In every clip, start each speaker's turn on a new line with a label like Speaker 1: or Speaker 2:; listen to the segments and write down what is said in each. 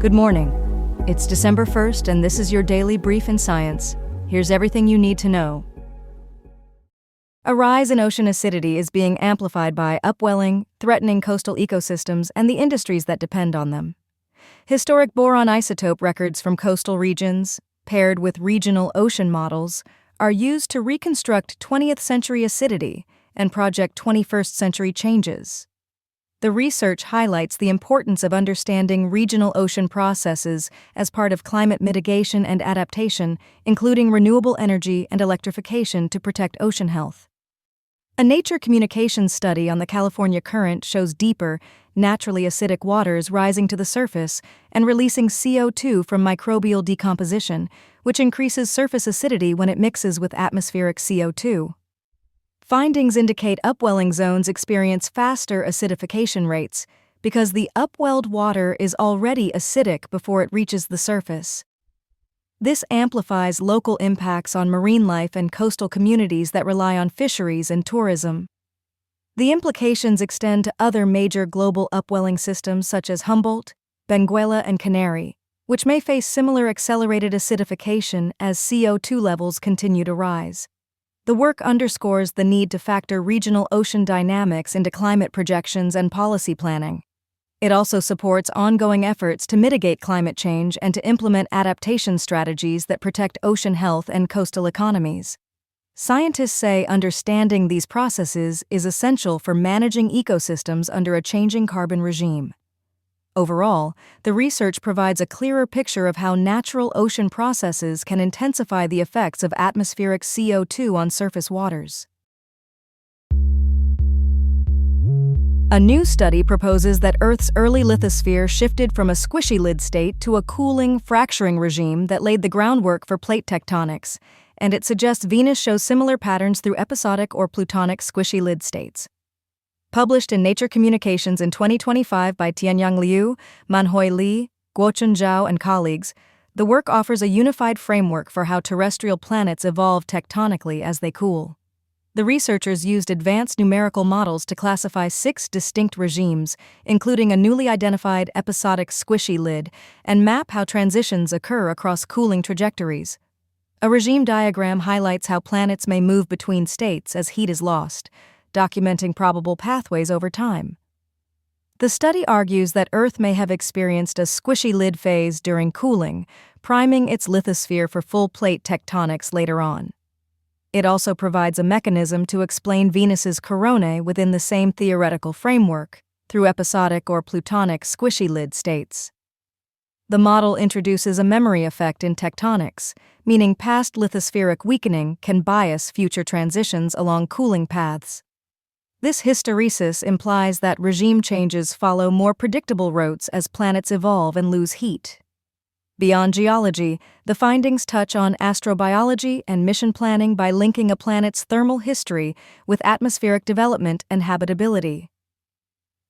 Speaker 1: Good morning. It's December 1st, and this is your daily brief in science. Here's everything you need to know. A rise in ocean acidity is being amplified by upwelling, threatening coastal ecosystems, and the industries that depend on them. Historic boron isotope records from coastal regions, paired with regional ocean models, are used to reconstruct 20th century acidity and project 21st century changes. The research highlights the importance of understanding regional ocean processes as part of climate mitigation and adaptation, including renewable energy and electrification to protect ocean health. A Nature Communications study on the California Current shows deeper, naturally acidic waters rising to the surface and releasing CO2 from microbial decomposition, which increases surface acidity when it mixes with atmospheric CO2. Findings indicate upwelling zones experience faster acidification rates because the upwelled water is already acidic before it reaches the surface. This amplifies local impacts on marine life and coastal communities that rely on fisheries and tourism. The implications extend to other major global upwelling systems such as Humboldt, Benguela, and Canary, which may face similar accelerated acidification as CO2 levels continue to rise. The work underscores the need to factor regional ocean dynamics into climate projections and policy planning. It also supports ongoing efforts to mitigate climate change and to implement adaptation strategies that protect ocean health and coastal economies. Scientists say understanding these processes is essential for managing ecosystems under a changing carbon regime. Overall, the research provides a clearer picture of how natural ocean processes can intensify the effects of atmospheric CO2 on surface waters. A new study proposes that Earth's early lithosphere shifted from a squishy lid state to a cooling, fracturing regime that laid the groundwork for plate tectonics, and it suggests Venus shows similar patterns through episodic or plutonic squishy lid states. Published in Nature Communications in 2025 by Tianyang Liu, Manhui Li, Guochun Zhao, and colleagues, the work offers a unified framework for how terrestrial planets evolve tectonically as they cool. The researchers used advanced numerical models to classify 6 distinct regimes, including a newly identified episodic squishy lid, and map how transitions occur across cooling trajectories. A regime diagram highlights how planets may move between states as heat is lost, documenting probable pathways over time. The study argues that Earth may have experienced a squishy lid phase during cooling, priming its lithosphere for full plate tectonics later on. It also provides a mechanism to explain Venus's coronae within the same theoretical framework, through episodic or plutonic squishy lid states. The model introduces a memory effect in tectonics, meaning past lithospheric weakening can bias future transitions along cooling paths. This hysteresis implies that regime changes follow more predictable routes as planets evolve and lose heat. Beyond geology, the findings touch on astrobiology and mission planning by linking a planet's thermal history with atmospheric development and habitability.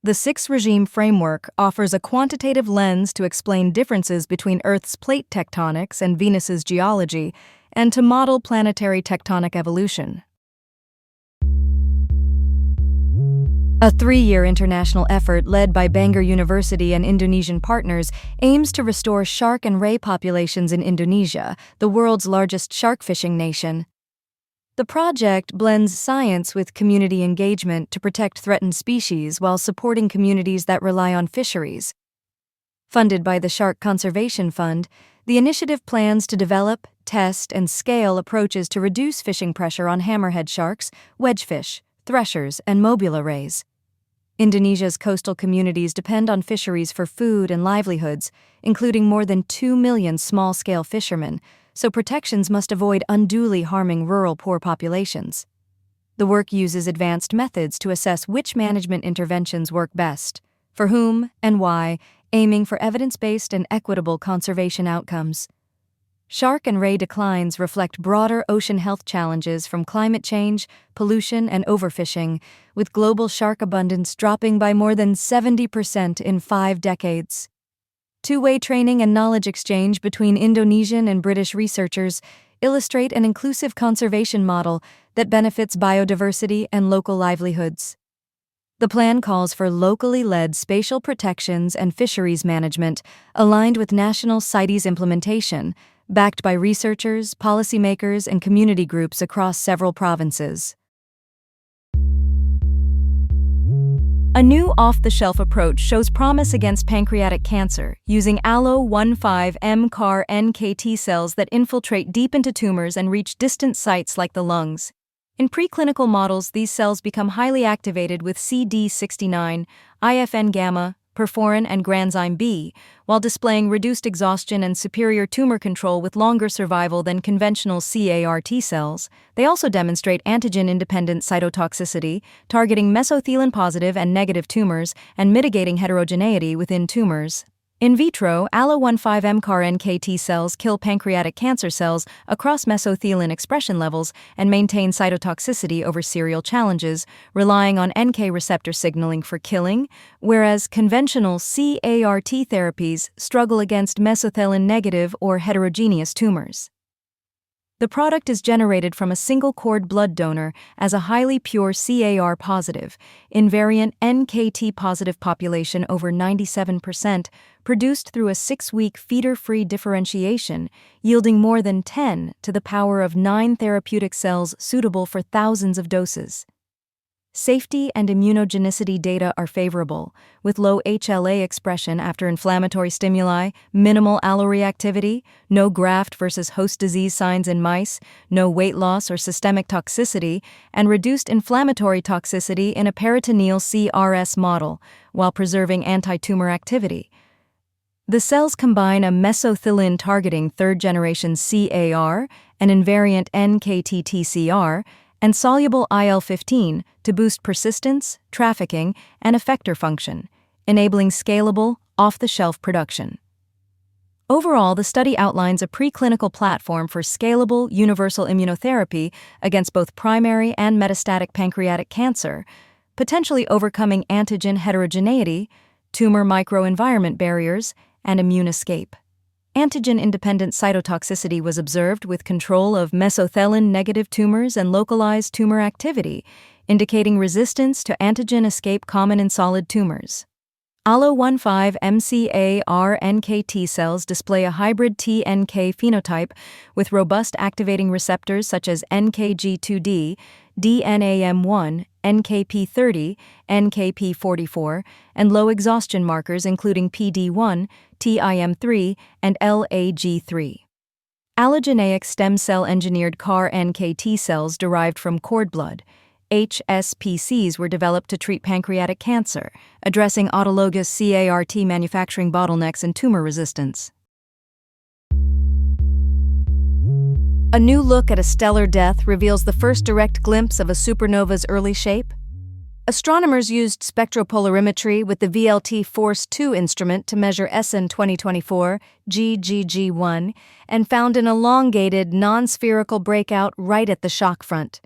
Speaker 1: The 6-regime framework offers a quantitative lens to explain differences between Earth's plate tectonics and Venus's geology, and to model planetary tectonic evolution. A 3-year international effort led by Bangor University and Indonesian partners aims to restore shark and ray populations in Indonesia, the world's largest shark fishing nation. The project blends science with community engagement to protect threatened species while supporting communities that rely on fisheries. Funded by the Shark Conservation Fund, the initiative plans to develop, test, and scale approaches to reduce fishing pressure on hammerhead sharks, wedgefish, threshers, and mobula rays. Indonesia's coastal communities depend on fisheries for food and livelihoods, including more than 2 million small-scale fishermen, so protections must avoid unduly harming rural poor populations. The work uses advanced methods to assess which management interventions work best, for whom and why, aiming for evidence-based and equitable conservation outcomes. Shark and ray declines reflect broader ocean health challenges from climate change, pollution, and overfishing, with global shark abundance dropping by more than 70% in 5 decades. Two-way training and knowledge exchange between Indonesian and British researchers illustrate an inclusive conservation model that benefits biodiversity and local livelihoods. The plan calls for locally led spatial protections and fisheries management aligned with national CITES implementation, backed by researchers, policymakers, and community groups across several provinces. A new off-the-shelf approach shows promise against pancreatic cancer using Allo-15M CAR-NKT cells that infiltrate deep into tumors and reach distant sites like the lungs. In preclinical models, these cells become highly activated with CD69, IFN-gamma, perforin, and granzyme B, while displaying reduced exhaustion and superior tumor control with longer survival than conventional CAR T cells. They also demonstrate antigen-independent cytotoxicity, targeting mesothelin-positive and negative tumors and mitigating heterogeneity within tumors. In vitro, Allo-15M CAR-NKT cells kill pancreatic cancer cells across mesothelin expression levels and maintain cytotoxicity over serial challenges, relying on NK receptor signaling for killing, whereas conventional CAR T therapies struggle against mesothelin-negative or heterogeneous tumors. The product is generated from a single-cord blood donor as a highly pure CAR-positive, invariant NKT-positive population over 97%, produced through a 6-week feeder-free differentiation, yielding more than 10 to the power of 9 therapeutic cells suitable for thousands of doses. Safety and immunogenicity data are favorable, with low HLA expression after inflammatory stimuli, minimal alloreactivity, no graft versus host disease signs in mice, no weight loss or systemic toxicity, and reduced inflammatory toxicity in a peritoneal CRS model, while preserving anti-tumor activity. The cells combine a mesothelin-targeting third-generation CAR, an invariant NKT-TCR, and soluble IL-15 to boost persistence, trafficking, and effector function, enabling scalable, off-the-shelf production. Overall, the study outlines a preclinical platform for scalable, universal immunotherapy against both primary and metastatic pancreatic cancer, potentially overcoming antigen heterogeneity, tumor microenvironment barriers, and immune escape. Antigen-independent cytotoxicity was observed with control of mesothelin-negative tumors and localized tumor activity, indicating resistance to antigen escape common in solid tumors. Allo-15M CAR-NKT cells display a hybrid T-NK phenotype with robust activating receptors such as NKG2D, DNAM1, NKP30, NKP44, and low exhaustion markers including PD1, TIM3, and LAG3. Allogeneic stem cell engineered CAR-NKT cells derived from cord blood, HSPCs, were developed to treat pancreatic cancer, addressing autologous CAR-T manufacturing bottlenecks and tumor resistance. A new look at a stellar death reveals the first direct glimpse of a supernova's early shape. Astronomers used spectropolarimetry with the VLT Force 2 instrument to measure SN 2024 GGG1 and found an elongated, non-spherical breakout right at the shock front.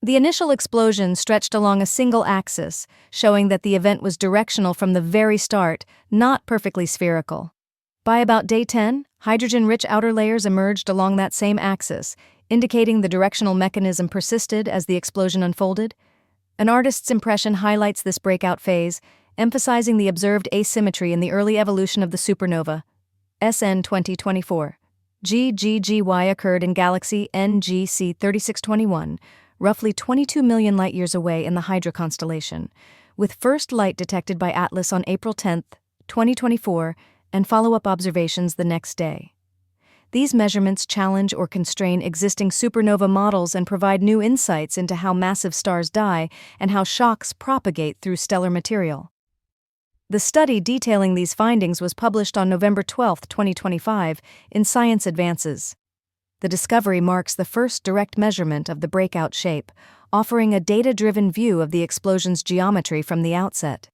Speaker 1: The initial explosion stretched along a single axis, showing that the event was directional from the very start, not perfectly spherical. By about day 10, hydrogen-rich outer layers emerged along that same axis, indicating the directional mechanism persisted as the explosion unfolded. An artist's impression highlights this breakout phase, emphasizing the observed asymmetry in the early evolution of the supernova. SN 2024 GGGY occurred in galaxy NGC 3621, roughly 22 million light-years away in the Hydra constellation, with first light detected by Atlas on April 10, 2024, and follow-up observations the next day. These measurements challenge or constrain existing supernova models and provide new insights into how massive stars die and how shocks propagate through stellar material. The study detailing these findings was published on November 12, 2025, in Science Advances. The discovery marks the first direct measurement of the breakout shape, offering a data-driven view of the explosion's geometry from the outset.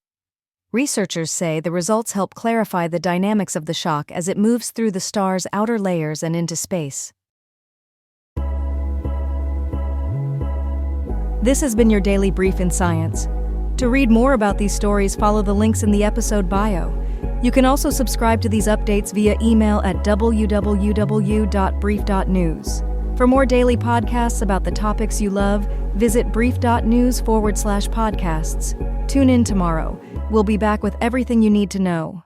Speaker 1: Researchers say the results help clarify the dynamics of the shock as it moves through the star's outer layers and into space. This has been your Daily Brief in Science. To read more about these stories, follow the links in the episode bio. You can also subscribe to these updates via email at www.brief.news. For more daily podcasts about the topics you love, visit brief.news/podcasts. Tune in tomorrow. We'll be back with everything you need to know.